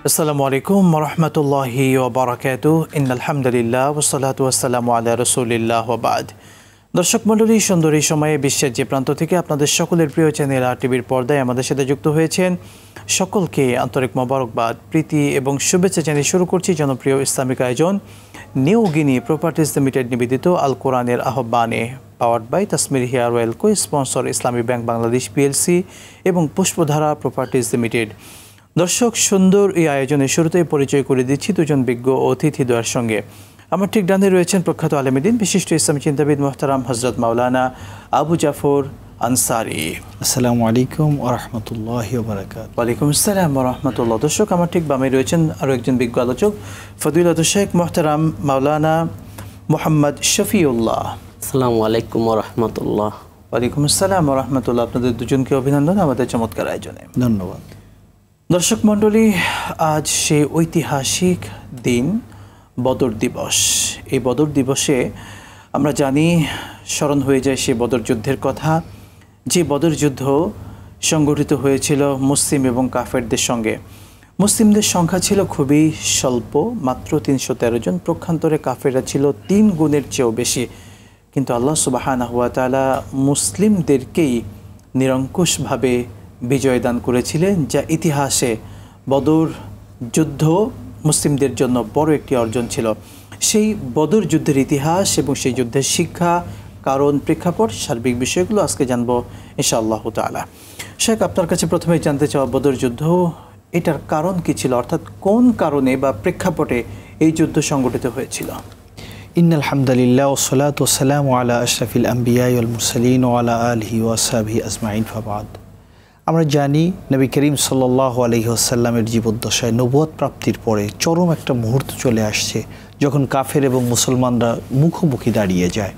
আসসালামু আলাইকুম ওয়া রাহমাতুল্লাহি ওয়া বারাকাতুহু ইন্নাল হামদুলিল্লাহ ওয়া সলাতু ওয়া সালামু আলা রাসূলিল্লাহ ওয়া বাদ। দর্শক মণ্ডলী, সুন্দর এই সময়ে বিশ্বের যে প্রান্ত থেকে আপনাদের সকলের প্রিয় চ্যানেল আর টিভির পর্দায় আমাদের সাথে যুক্ত হয়েছেন সকলকে আন্তরিক মোবারকবাদ, প্রীতি এবং শুভেচ্ছা জানিয়ে শুরু করছি জনপ্রিয় ইসলামিক আয়োজন নিউ গিনি প্রপার্টিজ লিমিটেড নিবেদিত আল কোরআনের আহ্বানে, powered by Tasmir hair oil, co sponsor Islami Bank Bangladesh PLC এবং পুষ্পধারা প্রপার্টিজ লিমিটেড। দর্শক, সুন্দর এই আয়োজনের শুরুতেই পরিচয় করে দিচ্ছি দুজন বিজ্ঞ অতিথিদ্বয়ের সঙ্গে। আমার ঠিক ডানে রয়েছেন প্রখ্যাত আলেমদ্বীন বিশিষ্ট ইসলামী চিন্তাবিদ মোহতারাম হযরত মাওলানা আবু জাফর আনসারী। আসসালামু আলাইকুম ওয়া রাহমাতুল্লাহি ওয়া বারাকাতুহু। ওয়ালাইকুম আসসালাম ওয়া রাহমাতুল্লাহ। দর্শক, আমার ঠিক বামে রয়েছেন আরও একজন বিজ্ঞ আলোচক, ফদিলাতুল শেখ মোহতারাম মাওলানা মোহাম্মদ শফিউল্লাহ। আসসালামু আলাইকুম ওয়া রাহমাতুল্লাহ। ওয়ালাইকুম আসসালাম ওয়া রাহমাতুল্লাহ। আপনাদের দুজনকে অভিনন্দন আমাদের চমৎকার আয়োজনে। ধন্যবাদ। দর্শক মণ্ডলী, আজ সে ঐতিহাসিক দিন বদর দিবস। এই বদর দিবসে আমরা জানি স্মরণ হয়ে যায় সে বদর যুদ্ধের কথা, যে বদর যুদ্ধ সংগঠিত হয়েছিল মুসলিম এবং কাফেরদের সঙ্গে। মুসলিমদের সংখ্যা ছিল খুবই স্বল্প, মাত্র ৩১৩ জন। প্রক্ষান্তরে কাফেররা ছিল ৩ গুণের চেয়েও বেশি। কিন্তু আল্লাহ সুবহানাহু ওয়া তাআলা মুসলিমদেরকেই নিরঙ্কুশভাবে বিজয় দান করেছিলেন, যা ইতিহাসে বদর যুদ্ধ মুসলিমদের জন্য বড় একটি অর্জন ছিল। সেই বদর যুদ্ধের ইতিহাস এবং সেই যুদ্ধের শিক্ষা, কারণ, প্রেক্ষাপট, সার্বিক বিষয়গুলো আজকে জানবো ইনশাআল্লাহ তাআলা। শেখ, আপনার কাছে প্রথমে জানতে চাওয়া, বদর যুদ্ধ এটার কারণ কি ছিল, অর্থাৎ কোন কারণে বা প্রেক্ষাপটে এই যুদ্ধ সংগঠিত হয়েছিল? ইন্নাল হামদুলিল্লাহ ওয়া সলাতু ওয়া সালামু আলা আশরাফিল আম্বিয়া ওয়াল মুরসালিন ওয়া আলা আলিহি ওয়া আসহাবিহি আজমাইন, ফাবাদ। আমরা জানি নবী করিম সাল্লাল্লাহু আলাইহি ওয়াসাল্লামের জীবদ্দশায় নবুয়ত প্রাপ্তির পরে চরম একটা মুহূর্ত চলে আসছে, যখন কাফের এবং মুসলমানরা মুখোমুখি দাঁড়িয়ে যায়।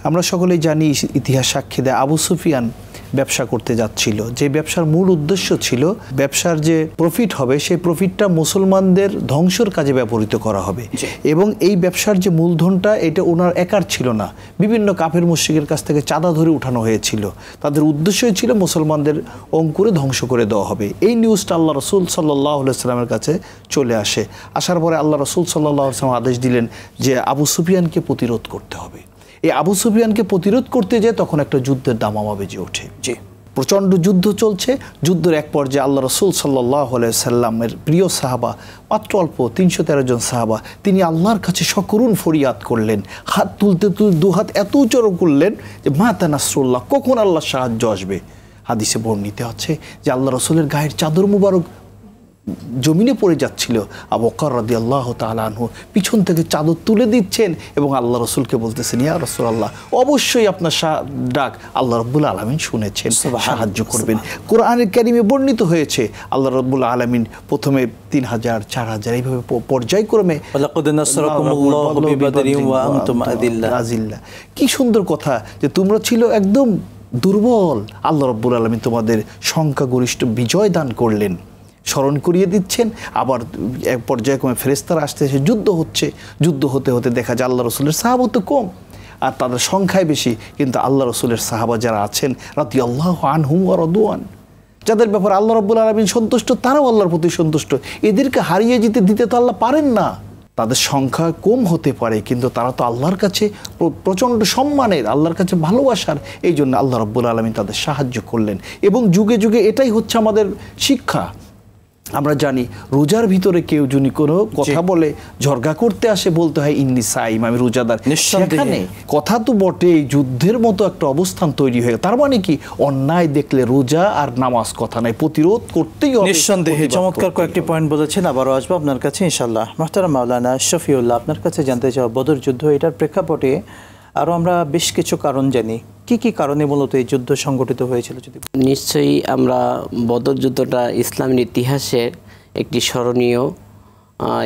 আমরা সকলেই জানি, ইতিহাস সাক্ষী দেয়, আবু সুফিয়ান ব্যবসা করতে যাচ্ছিল। যে ব্যবসার মূল উদ্দেশ্য ছিল ব্যবসার যে প্রফিট হবে সেই প্রফিটটা মুসলমানদের ধ্বংসের কাজে ব্যবহৃত করা হবে, এবং এই ব্যবসার যে মূলধনটা এটা ওনার একার ছিল না, বিভিন্ন কাফের মুশরিকের কাছ থেকে চাঁদা ধরে উঠানো হয়েছিল। তাদের উদ্দেশ্যই ছিল মুসলমানদের অঙ্কুরে ধ্বংস করে দেওয়া হবে। এই নিউজটা আল্লাহ রসুল সাল্লাল্লাহু আলাইহি ওয়াসাল্লামের কাছে চলে আসে। আসার পরে আল্লাহ রসুল সাল্লাল্লাহু আলাইহি ওয়াসাল্লাম আদেশ দিলেন যে আবু সুফিয়ানকে প্রতিরোধ করতে হবে। এই আবু সুফিয়ানকে প্রতিরোধ করতে যেয়ে তখন একটা যুদ্ধের দামামা বেজে ওঠে। যে প্রচণ্ড যুদ্ধ চলছে। যুদ্ধের এক পর্যায়ে আল্লাহ রসুল সাল্লাল্লাহু আলাইহি সাল্লামের প্রিয় সাহাবা, মাত্র অল্প ৩১৩ জন সাহাবা, তিনি আল্লাহর কাছে সকরুণ ফরিয়াদ করলেন। হাত তুলতে তুলতে দুহাত এত উচ্চারণ করলেন যে মাতা নাসরুল্লাহ, কখন আল্লাহর সাহায্য আসবে। হাদিসে বর্ণিত আছে যে আল্লাহ রসুলের গায়ের চাদর মুবারক জমিনে পড়ে যাচ্ছিল। আবু বকর রাদিয়াল্লাহু তাআলা আনহু পিছন থেকে চাদর তুলে দিচ্ছেন এবং আল্লাহ রসুলকে বলতেছেন, ইয়া রাসূলুল্লাহ, অবশ্যই আপনার ডাক আল্লাহ রাব্বুল আলামিন শুনেছেন, সাহায্য করবেন। কোরআনের কারিমে বর্ণিত হয়েছে আল্লাহ রাব্বুল আলামিন প্রথমে ৩০০০, ৪০০০ এইভাবে পর্যায়ক্রমে, ওয়ালাকাদ নাসরাকুমুল্লাহু বিবাদরিন ওয়া আনতুম আযিল্লা। কি সুন্দর কথা যে তোমরা ছিল একদম দুর্বল, আল্লাহ রাব্বুল আলামিন তোমাদের সংখ্যাগরিষ্ঠ বিজয় দান করলেন, স্মরণ করিয়ে দিচ্ছেন। আবার এক পর্যায়ক্রমে ফেরেশতারা আসতেছে, যুদ্ধ হচ্ছে। যুদ্ধ হতে হতে দেখা যায় আল্লাহ রসুলের সাহাবা তো কম আর তাদের সংখ্যায় বেশি, কিন্তু আল্লাহ রসুলের সাহাবা যারা আছেন রাদিয়াল্লাহু আনহুম ওয়া রাদওয়ান, যাদের ব্যাপারে আল্লাহ রাব্বুল আলামিন সন্তুষ্ট, তারাও আল্লাহর প্রতি সন্তুষ্ট। এদেরকে হারিয়ে দিতে তো আল্লাহ পারেন না। তাদের সংখ্যা কম হতে পারে, কিন্তু তারা তো আল্লাহর কাছে প্রচণ্ড সম্মানের, আল্লাহর কাছে ভালোবাসার। এই জন্য আল্লাহ রাব্বুল আলামিন তাদের সাহায্য করলেন। এবং যুগে যুগে এটাই হচ্ছে আমাদের শিক্ষা। আমরা জানি রোজার ভিতরে কেউ যদি কোনো কথা বলে, ঝরগা করতে আসে, বলতে হয় ইন্নী সাইম, আমি রোজাদার। সেখানে কথা তো বটে, যুদ্ধের মতো একটা অবস্থান তৈরি হয়ে, তার মানে কি, অন্যায় দেখলে রোজা আর নামাজ কথা নাই, প্রতিরোধ করতেই হবে। নিঃসন্দেহে চমৎকার কয়েকটি পয়েন্ট বলেছেন। আবারও আসবো আপনার কাছে ইনশাআল্লাহ। মোহতারাম মাওলানা শফিউল্লাহ, আপনার কাছে জানতে চাও, বদর যুদ্ধ এটার প্রেক্ষাপটে আরও আমরা বেশ কিছু কারণ জানি, কি কি কারণে মূলত এই যুদ্ধ সংগঠিত হয়েছিল যদি? নিশ্চয়ই আমরা বদর যুদ্ধটা ইসলামের ইতিহাসের একটি স্মরণীয়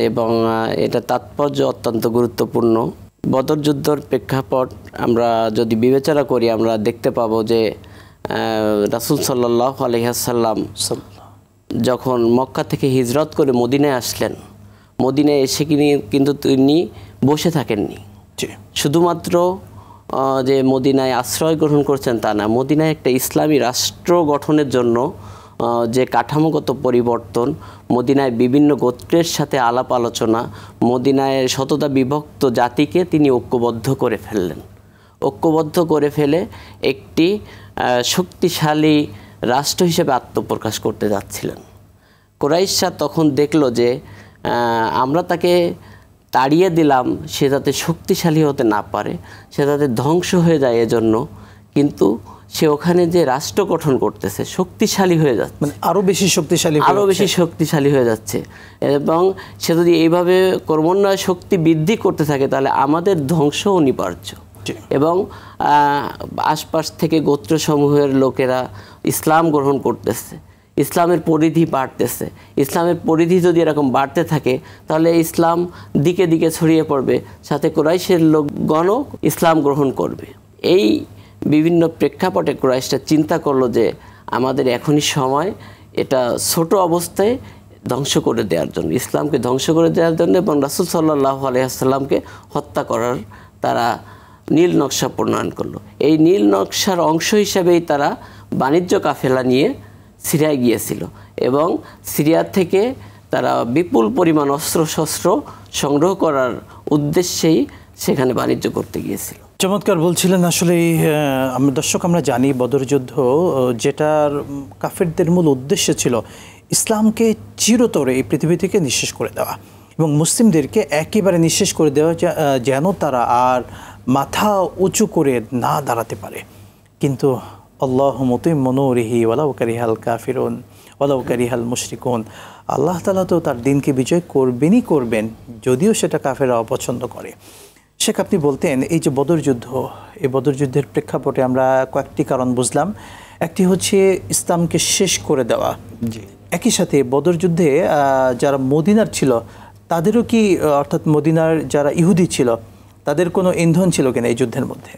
এবং এটা তাৎপর্য অত্যন্ত গুরুত্বপূর্ণ। বদর যুদ্ধের প্রেক্ষাপট আমরা যদি বিবেচনা করি, আমরা দেখতে পাবো যে রাসূল সাল্লাল্লাহু আলাইহি ওয়াসাল্লাম যখন মক্কা থেকে হিজরত করে মদিনায় আসলেন, মদিনায় এসে কিন্তু তিনি বসে থাকেননি। শুধুমাত্র যে মদিনায় আশ্রয় গ্রহণ করছেন তা না, মদিনায় একটা ইসলামী রাষ্ট্র গঠনের জন্য যে কাঠামোগত পরিবর্তন, মদিনায় বিভিন্ন গোত্রের সাথে আলাপ আলোচনা, মদিনায় শততা বিভক্ত জাতিকে তিনি ঐক্যবদ্ধ করে ফেললেন। ঐক্যবদ্ধ করে ফেলে একটি শক্তিশালী রাষ্ট্র হিসেবে আত্মপ্রকাশ করতে যাচ্ছিলেন। কুরাইশরা তখন দেখলো যে আমরা তাকে তাড়িয়ে দিলাম, সে যাতে শক্তিশালী হতে না পারে, সে যাতে ধ্বংস হয়ে যায় এজন্য, কিন্তু সে ওখানে যে রাষ্ট্র গঠন করতেছে শক্তিশালী হয়ে যাচ্ছে, মানে আরও বেশি শক্তিশালী হয়ে যাচ্ছে। এবং সে যদি এইভাবে ক্রমান্বয়ে শক্তি বৃদ্ধি করতে থাকে তাহলে আমাদের ধ্বংস অনিবার্য। এবং আশপাশ থেকে গোত্রসমূহের লোকেরা ইসলাম গ্রহণ করতেছে, ইসলামের পরিধি বাড়তেছে। ইসলামের পরিধি যদি এরকম বাড়তে থাকে তাহলে ইসলাম দিকে দিকে ছড়িয়ে পড়বে, সাথে কুরাইশের লোকগণও ইসলাম গ্রহণ করবে। এই বিভিন্ন প্রেক্ষাপটে কুরাইশরা চিন্তা করলো যে আমাদের এখনই সময় এটা ছোট অবস্থায় ধ্বংস করে দেওয়ার জন্য, ইসলামকে ধ্বংস করে দেওয়ার জন্য, এবং রাসূল সাল্লাল্লাহু আলাইহি ওয়াসাল্লামকে হত্যা করার তারা নীল নকশা প্রণয়ন করলো। এই নীল নকশার অংশ হিসেবেই তারা বাণিজ্য কাফেলা নিয়ে সিরিয়ায় গিয়েছিল এবং সিরিয়া থেকে তারা বিপুল পরিমাণ অস্ত্রশস্ত্র সংগ্রহ করার উদ্দেশ্যেই সেখানে বাণিজ্য করতে গিয়েছিল। চমৎকার বলছিলেন। আসলে দর্শক, আমরা জানি বদর যুদ্ধ যেটার কাফেরদের মূল উদ্দেশ্য ছিল ইসলামকে চিরতরে এই পৃথিবী থেকে নিঃশেষ করে দেওয়া এবং মুসলিমদেরকে একেবারে নিঃশেষ করে দেওয়া, যেন তারা আর মাথা উঁচু করে না দাঁড়াতে পারে। কিন্তু আল্লাহু মুতিম্মু নূরিহি ওয়ালাউ কারিহাল কাফিরুন ওয়ালাউ কারিহাল মুশরিকুন, আল্লাহ তাআলা তো তার দিনকে বিজয় করবেনই করবেন, যদিও সেটা কাফেররা অপছন্দ করে। শেখ, আপনি বলতেন এই যে বদর যুদ্ধ, এই বদর যুদ্ধের প্রেক্ষাপটে আমরা কয়েকটি কারণ বুঝলাম। একটি হচ্ছে ইসলামকে শেষ করে দেওয়া। একই সাথে বদর যুদ্ধে যারা মদিনার ছিল তাদেরও কি, অর্থাৎ মদিনার যারা ইহুদি ছিল তাদের কোনো ইন্ধন ছিল কিনা এই যুদ্ধের মধ্যে?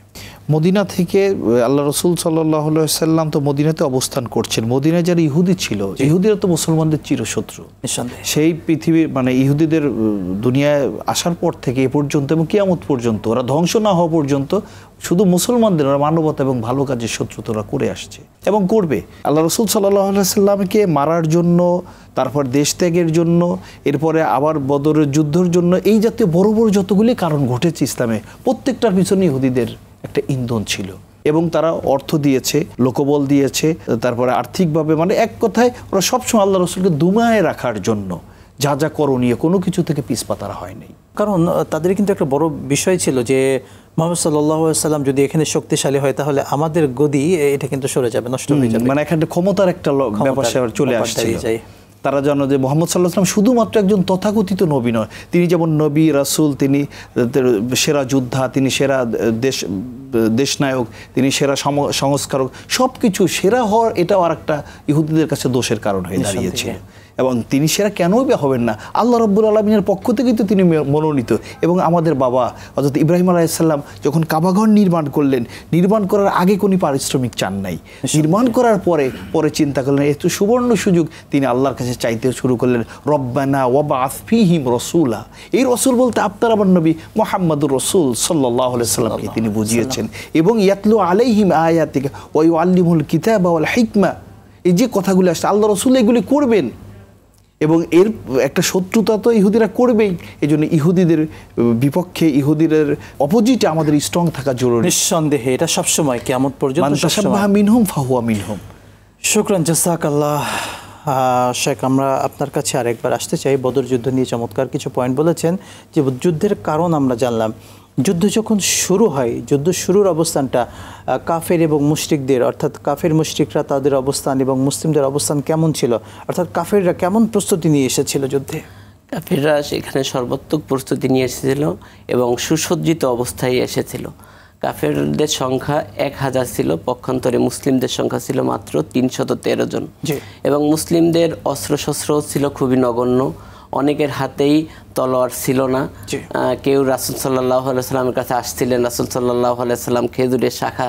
মদিনা থেকে আল্লাহ রসুল সাল্লাল্লাহু আলাইহি ওয়াসাল্লাম তো মদিনাতে অবস্থান করছেন। মদিনায় যারা ইহুদি ছিল, ইহুদিরা তো মুসলমানদের চিরশত্রু নিঃসন্দেহে। সেই পৃথিবীর মানে ইহুদিদের দুনিয়ায় আসার পর থেকে এ পর্যন্ত এবং কিয়ামত পর্যন্ত, ওরা ধ্বংস না হওয়া পর্যন্ত শুধু মুসলমানদের, ওরা মানবতা এবং ভালো কাজের শত্রুতা ওরা করে আসছে এবং করবে। আল্লাহ রসুল সাল্লাল্লাহু আলাইহি ওয়াসাল্লামকে মারার জন্য, তারপর দেশ ত্যাগের জন্য, এরপরে আবার বদরের যুদ্ধের জন্য, এই জাতীয় বড় বড় যতগুলি কারণ ঘটেছে ইসলামে, প্রত্যেকটার পিছনে ইহুদিদের একটা ইন্ধন ছিল এবং তারা অর্থ দিয়েছে, লোকবল দিয়েছে, তারপরে আর্থিকভাবে, মানে এক কথায় ওরা সবসময় আল্লাহ রসুলকে দুমায় রাখার জন্য যা যা করণীয় কোনো কিছু থেকে পিছপা তারা হয়নি। কারণ তাদের কিন্তু একটা বড় বিষয় ছিল যে মুহাম্মদ সাল্লাল্লাহু আলাইহি ওয়াসাল্লাম যদি এখানে শক্তিশালী হয় তাহলে আমাদের গদি এটা কিন্তু সরে যাবে, নষ্ট হয়ে যাবে, মানে এখানে ক্ষমতার একটা ব্যাপার চলে আসছে। তারা জানো যে মুহাম্মদ সাল্লাল্লাহু আলাইহি ওয়াসাল্লাম শুধুমাত্র একজন তথাকথিত নবী নয়, তিনি যেমন নবী, রাসূল, তিনি সেরা যোদ্ধা, তিনি সেরা দেশনায়ক, তিনি সেরা সংস্কারক, সব কিছু সেরা হওয়ার এটাও আর একটা ইহুদিদের কাছে দোষের কারণ হয়ে দাঁড়িয়েছিল। এবং তিনি সেরা কেনই বা হবেন না, আল্লাহ রাব্বুল আলামিনের পক্ষ থেকেই তো তিনি মনোনীত। এবং আমাদের বাবা হযরত ইব্রাহিম আলাইহিস সালাম যখন কাবাঘর নির্মাণ করলেন, নির্মাণ করার আগে কোনো পারিশ্রমিক চান নাই, নির্মাণ করার পরে চিন্তা করলেন এত সুবর্ণ সুযোগ, তিনি আল্লাহর কাছে চাইতে শুরু করলেন, রব্বানা ওয়াবআস ফীহিম রাসূলা। এই রাসূল বলতে আপনার আমার নবী মুহাম্মদুর রাসূল সাল্লাল্লাহু আলাইহি ওয়াসাল্লামকে তিনি বুঝিয়েছেন। এবং ইয়াতলু আলাইহিম আয়াতিকা ওয়া ইউআল্লিমুল কিতাবা ওয়াল হিকমা, এই যে কথাগুলো আসছে আল্লাহ রাসূল এগুলি করবেন এবং এর একটা শত্রুতা তো ইহুদিরা করবেই। এই জন্য ইহুদিদের বিপক্ষে, ইহুদিদের অপোজিটে আমাদের স্ট্রং থাকা জরুরি। নিঃসন্দেহে এটা সবসময় কিয়ামত পর্যন্ত মান তাশাব্বাহা মিনহুম ফাহুয়া মিনহুম। শুকরান, জাযাকাল্লাহ। শেখ, আমরা আপনার কাছে আরেকবার আসতে চাই। বদর যুদ্ধ নিয়ে চমৎকার কিছু পয়েন্ট বলেছেন যে যুদ্ধের কারণ আমরা জানলাম। যুদ্ধ যখন শুরু হয়, যুদ্ধ শুরুর অবস্থানটা কাফের এবং মুশরিকদের, অর্থাৎ কাফের মুশরিকরা তাদের অবস্থান এবং মুসলিমদের অবস্থান কেমন ছিল, অর্থাৎ কাফেররা কেমন প্রস্তুতি নিয়ে এসেছিল যুদ্ধে? কাফেররা সেখানে সর্বাত্মক প্রস্তুতি নিয়ে এসেছিল এবং সুসজ্জিত অবস্থায় এসেছিল। কাফেরদের সংখ্যা 1000 ছিল, পক্ষান্তরে মুসলিমদের সংখ্যা ছিল মাত্র 313 জন। এবং মুসলিমদের অস্ত্রশস্ত্র ছিল খুবই নগণ্য, অনেকের হাতেই তলোয়ার ছিল না। কেউ রাসূল সাল্লাল্লাহু আলাইহি ওয়াসাল্লামের কাছে আসছিলেন, রাসূল সাল্লাল্লাহু আলাইহি ওয়াসাল্লাম খেজুরের শাখা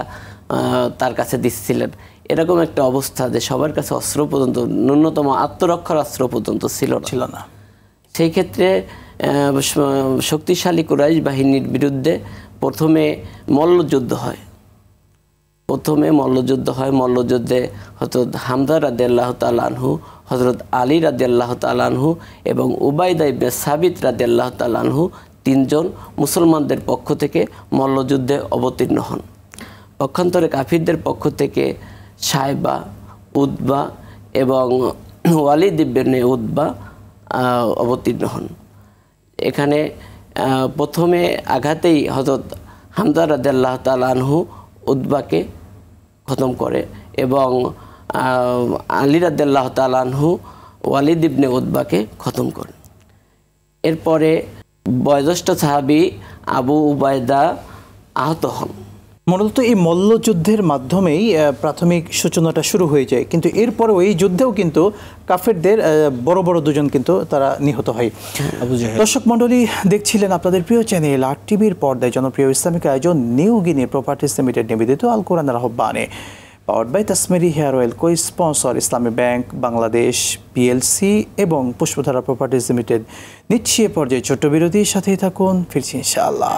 তার কাছে দিচ্ছিলেন। এরকম একটা অবস্থা যে সবার কাছে অস্ত্র পর্যন্ত, ন্যূনতম আত্মরক্ষার অস্ত্র পর্যন্ত ছিল না। সেই ক্ষেত্রে শক্তিশালী কুরাইশ বাহিনীর বিরুদ্ধে প্রথমে মল্লযুদ্ধ হয়। প্রথমে মল্লযুদ্ধ হয়। মল্লযুদ্ধে হযরত হামজা রাদিয়াল্লাহু তাআলা আনহু, হযরত আলী রাদিয়াল্লাহু তাআলা আনহু এবং উবাইদা ইবনে সাবিত রাদিয়াল্লাহু তাআলা আনহু তিনজন মুসলমানদের পক্ষ থেকে মল্লযুদ্ধে অবতীর্ণ হন। পক্ষান্তরে কাফিরদের পক্ষ থেকে সায়বা, উতবা এবং ওয়ালিদ ইবনে উতবা অবতীর্ণ হন। এখানে প্রথমে আঘাতেই হযরত হামজা রাদিয়াল্লাহু তাআলা আনহু উতবাকে খতম করে এবং আলী রাদিয়াল্লাহু তাআলা আনহু ওয়ালিদ ইবনে উতবাকে খতম করেন। এরপরে বয়োজ্যেষ্ঠ সাহাবী আবু উবায়দা আহত হন। মূলত এই মল্লযুদ্ধের মাধ্যমেই প্রাথমিক সূচনাটা শুরু হয়ে যায়, কিন্তু এরপরেও এই যুদ্ধেও কিন্তু কাফেরদের বড় বড় দুজন কিন্তু তারা নিহত হয়। দর্শক মণ্ডলী, দেখছিলেন আপনাদের প্রিয় চ্যানেল আর টিভির পর্দায় জনপ্রিয় ইসলামিক আয়োজন নিউ গিনি প্রপার্টিজ লিমিটেড নিবেদিত আল কোরআনের আহ্বানে, powered by Tasmeri hair oil, co sponsor Islami Bank Bangladesh PLC এবং পুষ্পধারা প্রপার্টিজ লিমিটেড। নিচ্ছি এ পর্যায়ে ছোট্ট বিরতির সাথেই থাকুন, ফিরছি ইনশাআল্লাহ।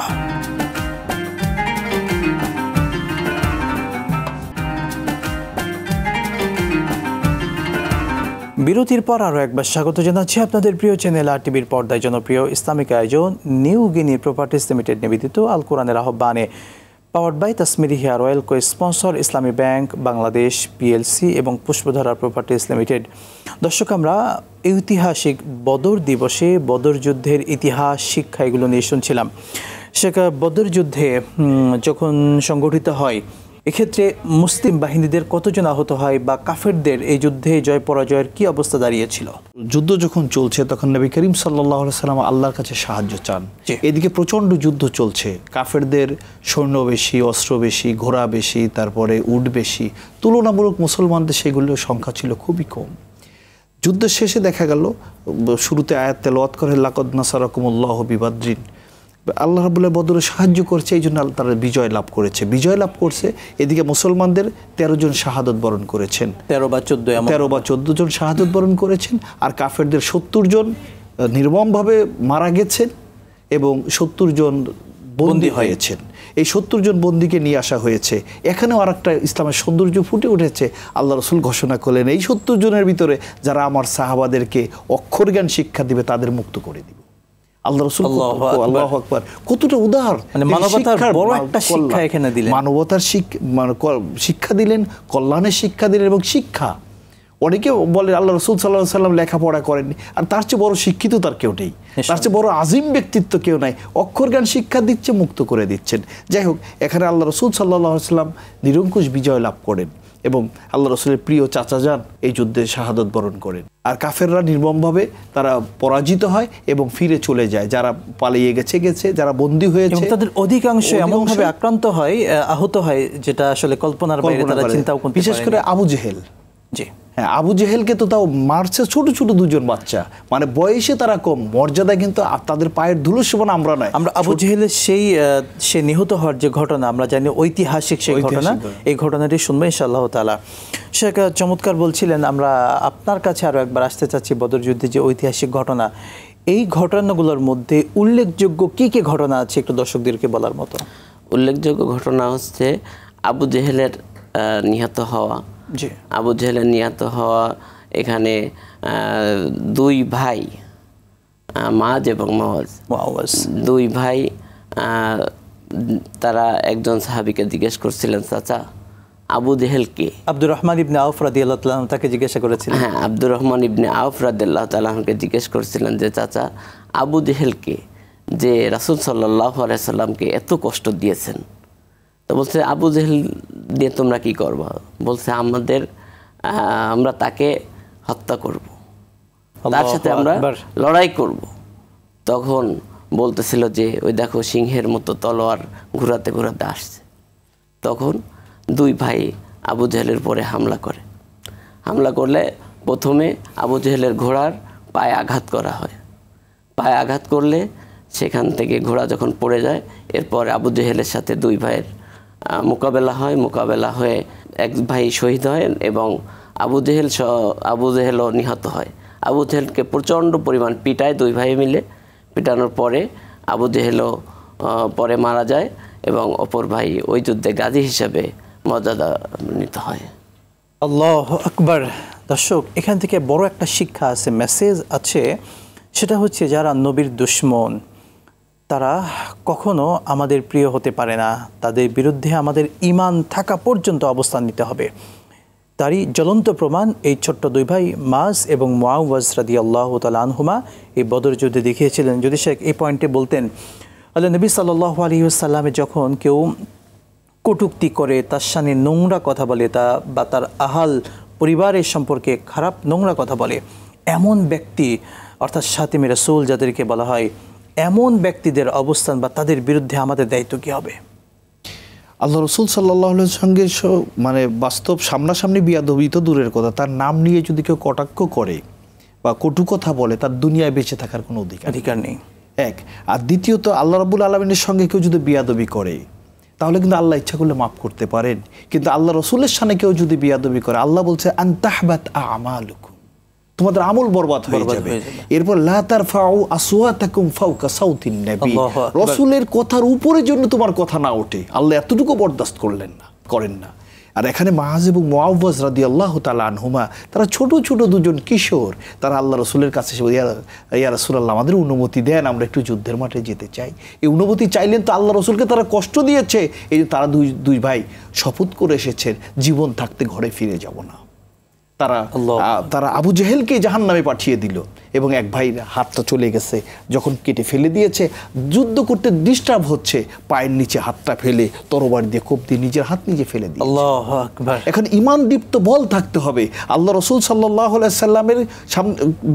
বিরতির পর আরও একবার স্বাগত জানাচ্ছি আপনাদের প্রিয় চ্যানেল আর টিভির পর্দায় জনপ্রিয় ইসলামিক আয়োজন নিউ গিনি প্রপার্টিজ লিমিটেড নিবেদিত আল কোরআনের আহ্বানে, powered by Tasmeri hair oil, co sponsor Islami Bank Bangladesh PLC এবং পুষ্পধারা প্রপার্টিজ লিমিটেড। দর্শক, আমরা ঐতিহাসিক বদর দিবসে বদর যুদ্ধের ইতিহাস, শিক্ষা এগুলো নিয়ে শুনছিলাম। সেটা বদর যুদ্ধে যখন সংগঠিত হয়, এক্ষেত্রে মুসলিম বাহিনীদের কতজন আহত হয় বা কাফেরদের এই যুদ্ধে জয় পরাজয়ের কি অবস্থা দাঁড়িয়েছিল? যুদ্ধ যখন চলছে তখন নবী করিম সাল্লাল্লাহু আলাইহি সাল্লাম আল্লাহর কাছে সাহায্য চান। এদিকে প্রচণ্ড যুদ্ধ চলছে, কাফেরদের সৈন্য বেশি, অস্ত্র বেশি, ঘোড়া বেশি, তারপরে উট বেশি, তুলনামূলক মুসলমানদের সেগুলোর সংখ্যা ছিল খুবই কম। যুদ্ধের শেষে দেখা গেল, শুরুতে আয়াত তেলাওয়াত করে লাকাদ নাসারাকুমুল্লাহু বিবাদরিন, আল্লাহ রাব্বুল বদরে সাহায্য করছে, এই জন্য তারা বিজয় লাভ করেছে। বিজয় লাভ করছে, এদিকে মুসলমানদের 13 জন শাহাদত বরণ করেছেন, 13 বা 14 জন শাহাদত বরণ করেছেন, আর কাফেরদের 70 জন নির্মমভাবে মারা গেছেন এবং 70 জন বন্দী হয়েছেন। এই 70 জন বন্দীকে নিয়ে আসা হয়েছে। এখানেও আর একটা ইসলামের সৌন্দর্য ফুটে উঠেছে। আল্লাহ রসুল ঘোষণা করলেন, এই 70 জনের ভিতরে যারা আমার সাহাবাদেরকে অক্ষর জ্ঞান শিক্ষা দিবে তাদের মুক্ত করে দিবে। আল্লাহ রাসূল, আল্লাহু আকবার, কতটা উদার, মানে মানবতার বড় একটা শিক্ষা এখানে দিলেন। মানবতার শিক্ষা দিলেন, কল্যাণের শিক্ষা দিলেন। এবং শিক্ষা, অনেকে বলে আল্লাহ রাসূল সাল্লাল্লাহু আলাইহি ওয়াসাল্লাম লেখাপড়া করেননি, আর তার চেয়ে বড় শিক্ষিত তার কেউ নেই, তার চেয়ে বড় আজিম ব্যক্তিত্ব কেউ নাই। অক্ষর জ্ঞান শিক্ষা দিচ্ছে, মুক্ত করে দিচ্ছেন। যাই হোক, এখানে আল্লাহ রাসূল সাল্লাল্লাহু আলাইহি ওয়াসাল্লাম নিরঙ্কুশ বিজয় লাভ করেন এবং আল্লাহ রসুলের প্রিয় চাচা যান এই যুদ্ধে শাহাদত বরণ করেন। আর কাফেররা নির্মমভাবে তারা পরাজিত হয় এবং ফিরে চলে যায়। যারা পালিয়ে গেছে, যারা বন্দী হয়েছে, তাদের অধিকাংশ এমনভাবে আক্রান্ত হয়, আহত হয়, যেটা আসলে কল্পনার বাইরে, তারা চিন্তাও করতে পারে। বিশেষ করে আবু জেহেল। জি হ্যাঁ, আবু জেহেলকে তো তাও মারছে ছোট ছোট 2 জন বাচ্চা, মানে বয়সে তারা কম, মর্যাদায় কিন্তু তাদের পায়ের ধুলো সমান আমরা নয়। আমরা আবু জেহেলের সে নিহত হওয়ার যে ঘটনা, আমরা জানি ঐতিহাসিক সেই ঘটনা, এই ঘটনাটি শুনবো ইনশাআল্লাহ তাআলা। শেখ চমৎকার বলছিলেন। আমরা আপনার কাছে আরো একবার আসতে চাচ্ছি, বদর যুদ্ধের যে ঐতিহাসিক ঘটনা, এই ঘটনাগুলোর মধ্যে উল্লেখযোগ্য কি কি ঘটনা আছে একটু দর্শকদেরকে বলার মতো? উল্লেখযোগ্য ঘটনা হচ্ছে আবু জেহেলের নিহত হওয়া। আবু জেহেলের নিহত হওয়া, এখানে 2 ভাই, মাজ এবং মাওয়াজ, 2 ভাই, তারা একজন সাহাবীকে জিজ্ঞেস করছিলেন, চাচা আবু জেহেল কে? আব্দুর রহমান ইবনে আউফ রাদিয়াল্লাহু তাআলা তাকে জিজ্ঞাসা করেছিলেন। হ্যাঁ, আব্দুর রহমান ইবনে আউফ রাদিয়াল্লাহু তাআলাকে জিজ্ঞেস করছিলেন যে, চাচা আবু জেহেল কে, যে রাসূল সাল্লাল্লাহু আলাইহি সাল্লামকে এত কষ্ট দিয়েছেন? তো বলছে, আবু জেহেল দিয়ে তোমরা কি করবা? বলছে, আমরা তাকে হত্যা করব, তার সাথে আমরা লড়াই করব। তখন বলতেছিল যে, ওই দেখো সিংহের মতো তলোয়ার ঘুরাতে ঘুরাতে আসছে। তখন 2 ভাই আবু জেহেলের পরে হামলা করে। হামলা করলে প্রথমে আবু জেহেলের ঘোড়ার পায়ে আঘাত করা হয়। পায়ে আঘাত করলে সেখান থেকে ঘোড়া যখন পড়ে যায়, এরপর আবু জেহেলের সাথে 2 ভাইয়ের মোকাবেলা হয়। মোকাবেলা হয়ে 1 ভাই শহীদ হয় এবং আবু জেহেলও নিহত হয়। আবু জেহেলকে প্রচণ্ড পরিমাণ পিটায় 2 ভাই মিলে। পিটানোর পরে আবু জেহেলও পরে মারা যায় এবং অপর ভাই ওই যুদ্ধে গাজী হিসাবে মর্যাদা নিতে হয়। আল্লাহু আকবার। দর্শক, এখান থেকে বড় একটা শিক্ষা আছে, মেসেজ আছে, সেটা হচ্ছে যারা নবীর দুশমন তারা কখনো আমাদের প্রিয় হতে পারে না, তাদের বিরুদ্ধে আমাদের ঈমান থাকা পর্যন্ত অবস্থান নিতে হবে। তারই জ্বলন্ত প্রমাণ এই ছোট্ট দুই ভাই মাস এবং মুআওয়াজ রাদিয়াল্লাহু তাআলা আনহুমা এই বদর যুদ্ধে দেখিয়েছিলেন। যদি সে এই পয়েন্টে বলতেন, আল্লাহ নবী সাল্লাল্লাহু আলাইহি ওয়াসাল্লামে যখন কেউ কটূক্তি করে, তার সামনে নোংরা কথা বলে, বা তার আহাল পরিবারের সম্পর্কে খারাপ নোংরা কথা বলে, এমন ব্যক্তি অর্থাৎ শাতিমে রাসূল যাদেরকে বলা হয়, এমন ব্যক্তিদের অবস্থান বা তাদের বিরুদ্ধে আমাদের দায়িত্ব কী হবে? আল্লাহ রসুল সাল্লাল্লাহু আলাইহি সঙ্গে মানে বাস্তব সামনাসামনি বিয়াদবি তো দূরের কথা, তার নাম নিয়ে যদি কেউ কটাক্ষ করে বা কটু কথা বলে, তার দুনিয়ায় বেঁচে থাকার কোনো অধিকার নেই, এক। আর দ্বিতীয়ত, আল্লাহ রাব্বুল আলামিনের সঙ্গে কেউ যদি বিয়াদবি করে তাহলে কিন্তু আল্লাহ ইচ্ছা করলে মাফ করতে পারেন, কিন্তু আল্লাহ রসুলের সামনে কেউ যদি বিয়াদবি করে, আল্লাহ বলছে আন তাহবাত আমালুকুম, তোমাদের আমল বরবাদ হয়ে যাবে। এরপর লা তারফাউ আসওয়াতাকুম ফাওকা সাউতিন নবী, রাসূলের কথার উপরে জন্য তোমার কথা না ওঠে, আল্লাহ এতটুকু বরদাস্ত করেন না। আর এখানে মাআজ এবং মুআওয়াজ রাদিয়াল্লাহু তাআলা আনহুমা, তারা ছোট ছোট দুজন কিশোর, তারা আল্লাহ রসুলের কাছে এসে ইয়া রাসূলুল্লাহ, আমাদের অনুমতি দেন, আমরা একটু যুদ্ধের মাঠে যেতে চাই। এই অনুমতি চাইলেন তো আল্লাহ রসুলকে তারা কষ্ট দিয়েছে, এই যে তারা দুই ভাই শপথ করে এসেছেন, জীবন থাকতে ঘরে ফিরে যাব না। তারা আবু জেহেলকে জাহান্নামে পাঠিয়ে দিল এবং এক ভাইয়ের হাতটা চলে গেছে, যখন কেটে ফেলে দিয়েছে, যুদ্ধ করতে ডিস্টার্ব হচ্ছে, পায়ের নিচে হাতটা ফেলে তরবারি দিয়ে কোপ দিয়ে নিজের হাত নিজে ফেলে দিয়েছে। আল্লাহু আকবার। এখন ঈমান দীপ্ত বল থাকতে হবে। আল্লাহ রাসূল সাল্লাল্লাহু আলাইহি সাল্লামের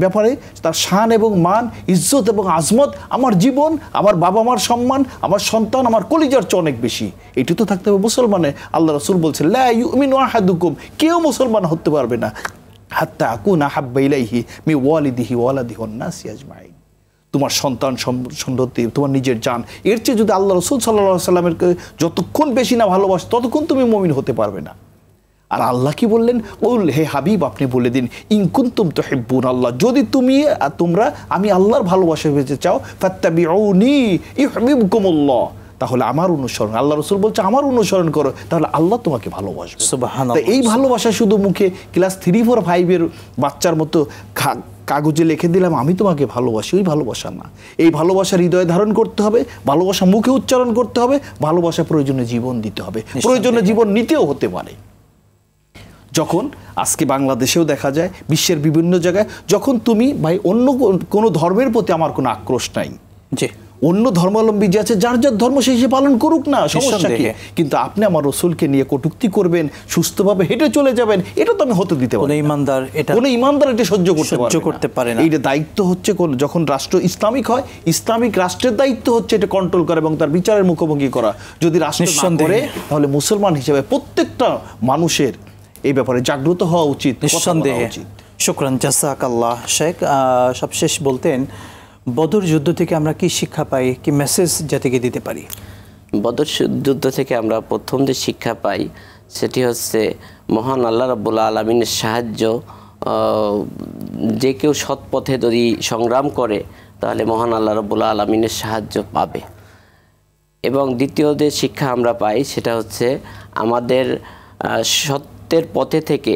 ব্যাপারে তার শান এবং মান, ইজ্জত এবং আজমত, আমার জীবন, আমার বাবা মার সম্মান, আমার সন্তান, আমার কলিজার চেয়ে অনেক বেশি, এটি তো থাকতে হবে মুসলমানের। আল্লাহ রাসূল বলছেন লা ইউমিনু আহাদুকুম, কেউ মুসলমান হতে পারবে না হাত্তা আকুনা হাব্বা ইলাইহি মিন ওয়ালিদিহি ওয়া ওয়ালাদিহি ওয়ান নাসি আজমাইন, তোমার সন্তান সন্ততি, তোমার নিজের জান, এর চেয়ে যদি আল্লাহ রাসূল সাল্লাল্লাহু আলাইহি সাল্লামের যতক্ষণ বেশি না ভালোবাসো, ততক্ষণ তুমি মুমিন হতে পারবে না। আর আল্লাহ কি বললেন, কুল, হে হাবিব আপনি বলে দিন, ইন কুনতুম তুহিব্বুনাল্লাহ, যদি তোমরা আমি আল্লাহর ভালোবাসা পেতে চাও, ফাত্তাবিউনি ইউহিব্বুকুমুল্লাহ, তাহলে আমার অনুসরণ, আল্লাহ রসুল বলছে আমার অনুসরণ করো, তাহলে আল্লাহ তোমাকে ভালোবাসবে। সুবহানাল্লাহ। এই ভালোবাসা শুধু মুখে ক্লাস 3, 4, 5 বাচ্চার মতো কাগজে লিখে দিলাম আমি তোমাকে ভালোবাসি, ওই ভালোবাসা না। এই ভালোবাসা হৃদয়ে ধারণ করতে হবে, ভালোবাসা মুখে উচ্চারণ করতে হবে, ভালোবাসা প্রয়োজনে জীবন দিতে হবে, প্রয়োজনে জীবন নিতেও হতে পারে। যখন আজকে বাংলাদেশেও দেখা যায়, বিশ্বের বিভিন্ন জায়গায়, যখন তুমি ভাই অন্য কোনো ধর্মের প্রতি আমার কোনো আক্রোশ নাই, যে অন্য ধর্মাবলম্বী যে আছে যার যার ধর্ম সে পালন করুক না, সমস্যা কি, কিন্তু আপনি আমার রসুলকে নিয়ে কটূক্তি করবেন, সুস্থভাবে হেঁটে চলে যাবেন, এটা তো আমি হতে দিতে পারি না। কোনো ইমানদার এটা সহ্য করতে পারে না। এটা দায়িত্ব হচ্ছে যখন রাষ্ট্র ইসলামিক হয়, ইসলামিক রাষ্ট্রের দায়িত্ব হচ্ছে এটা কন্ট্রোল করা এবং তার বিচারের মুখোমুখি করা। যদি রাষ্ট্র না করে, তাহলে মুসলমান হিসেবে প্রত্যেকটা মানুষের এই ব্যাপারে জাগ্রত হওয়া উচিত, নিঃসন্দেহে। শুকরান, জাযাকাল্লাহ। শেখ, সবশেষ বলতেন, বদর যুদ্ধ থেকে আমরা কি শিক্ষা পাই, কি মেসেজ জাতিকে দিতে পারি? বদর যুদ্ধ থেকে আমরা প্রথম যে শিক্ষা পাই সেটি হচ্ছে মহান আল্লাহ রাব্বুল আলামিনের সাহায্য, যে কেউ সৎ পথে যদি সংগ্রাম করে তাহলে মহান আল্লাহ রাব্বুল আলামিনের সাহায্য পাবে। এবং দ্বিতীয় যে শিক্ষা আমরা পাই সেটা হচ্ছে আমাদের সত্যের পথে থেকে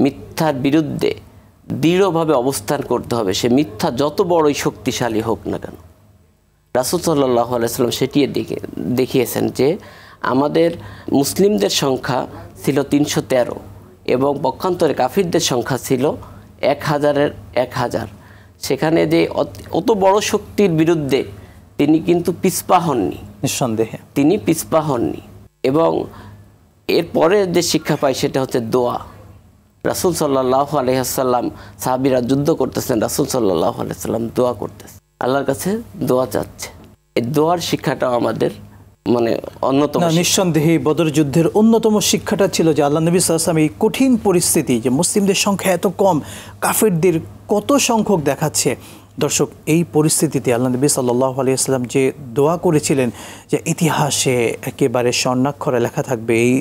মিথ্যার বিরুদ্ধে দৃঢ়ভাবে অবস্থান করতে হবে, সে মিথ্যা যত বড়ই শক্তিশালী হোক না কেন। রাসূল সাল্লাল্লাহু আলাইহি ওয়াসাল্লাম সেটি দেখিয়েছেন যে আমাদের মুসলিমদের সংখ্যা ছিল 313 এবং পক্ষান্তরে কাফিরদের সংখ্যা ছিল 1000-এর 1000। সেখানে যে অত বড় শক্তির বিরুদ্ধে তিনি কিন্তু পিছপা হননি, নিঃসন্দেহে তিনি পিছপা হননি। এবং এরপরে যে শিক্ষা পাই সেটা হচ্ছে দোয়া। রাসূল সাল্লাল্লাহু আলাইহি ওয়াসাল্লাম, সাহাবীরা যুদ্ধ করতেছেন, রাসূল সাল্লাল্লাহু আলাইহি ওয়াসাল্লাম দোয়া করতেছেন, আল্লাহর কাছে দোয়া চাচ্ছে। এই দোয়ার শিক্ষাটাও আমাদের অন্যতম। নিঃসন্দেহে বদর যুদ্ধের অন্যতম শিক্ষাটা ছিল যে আল্লাহ নবী সাল্লাল্লাহু আলাইহি ওয়াসাল্লাম এই কঠিন পরিস্থিতি, যে মুসলিমদের সংখ্যা এত কম, কাফেরদের কত সংখ্যক দেখাচ্ছে, দর্শক এই পরিস্থিতিতে আল্লাহ নবী সাল্লাল্লাহু আলাইহি ওয়াসাল্লাম যে দোয়া করেছিলেন, যে ইতিহাসে একেবারে স্বর্ণাক্ষরে লেখা থাকবে এই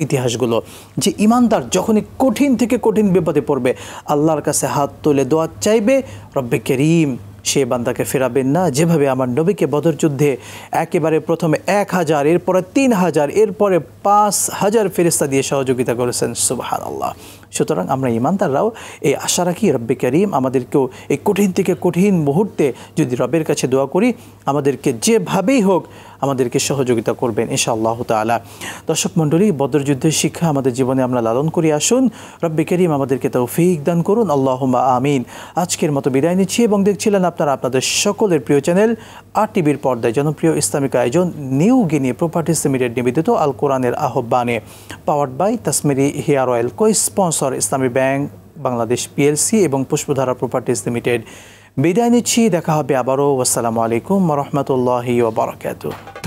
ইতিহাসগুলো, যে ইমানদার যখনই কঠিন থেকে কঠিন বিপদে পড়বে আল্লাহর কাছে হাত তুলে দোয়া চাইবে, রব্বে করিম সে বান্দাকে ফেরাবেন না যেভাবে আমার নবীকে বদর যুদ্ধে একেবারে প্রথমে 1000, এরপরে 3000, এরপরে 5000 ফেরেশতা দিয়ে সহযোগিতা করেছেন। সুবহানাল্লাহ। সুতরাং আমরা ইমানদাররাও এই আশা রাখি রব্বে করিম আমাদেরকেও এই কঠিন থেকে কঠিন মুহূর্তে যদি রবের কাছে দোয়া করি, আমাদেরকে যেভাবেই হোক আমাদেরকে সহযোগিতা করবেন ইনশাআল্লাহ তাআলা। দর্শক মণ্ডলী, বদর যুদ্ধের শিক্ষা আমাদের জীবনে আমরা লালন করি আসুন। রব্বে করিম আমাদেরকে তৌফিক দান করুন, আল্লাহুম্মা আমিন। আজকের মতো বিদায় নিচ্ছি এবং দেখছিলেন আপনারা আপনাদের সকলের প্রিয় চ্যানেল RTVর পর্দায় জনপ্রিয় ইসলামিক আয়োজন নিউ গিনি প্রপার্টিজ লিমিটেড নিবেদিত আল কোরআনের আহ্বানে, powered by Tasmeri hair oil, co sponsor Islami Bank Bangladesh PLC এবং পুষ্পধারা প্রপার্টিজ লিমিটেড। বিদায় নিচ্ছি, দেখা হবে আবারও। আসসালামু আলাইকুম ওয়া রাহমাতুল্লাহি ওয়া বারাকাতুহু।